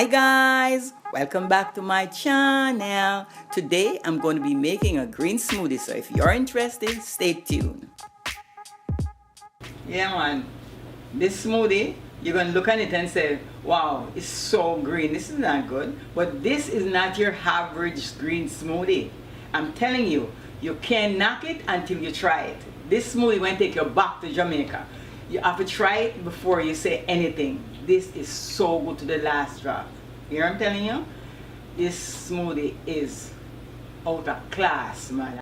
Hi guys, welcome back to my channel. Today I'm going to be making a green smoothie, so if you're interested, stay tuned. Yeah man, this smoothie, you're going to look at it and say, wow, it's so green, this is not good. But this is not your average green smoothie. I'm telling you, you can't knock it until you try it. This smoothie will take you back to Jamaica. You have to try it before you say anything. This is so good to the last drop. You know what I'm telling you? This smoothie is out of class, man.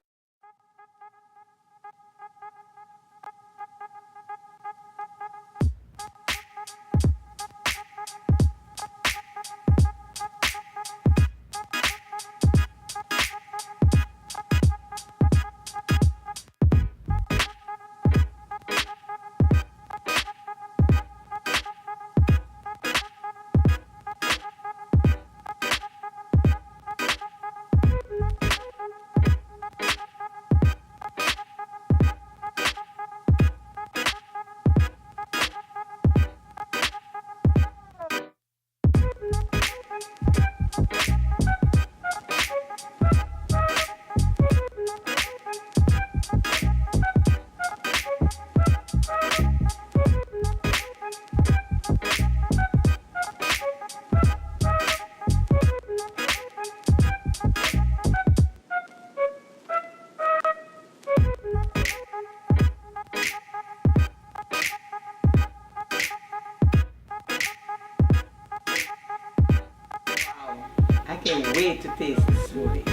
I can't wait to taste this smoothie.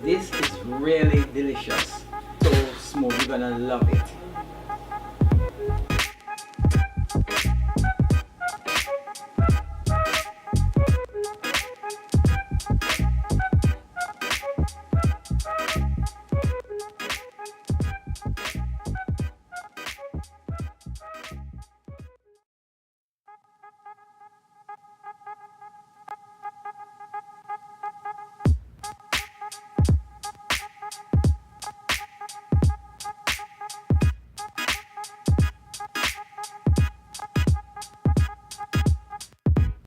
This is really delicious. So smooth, you're gonna love it.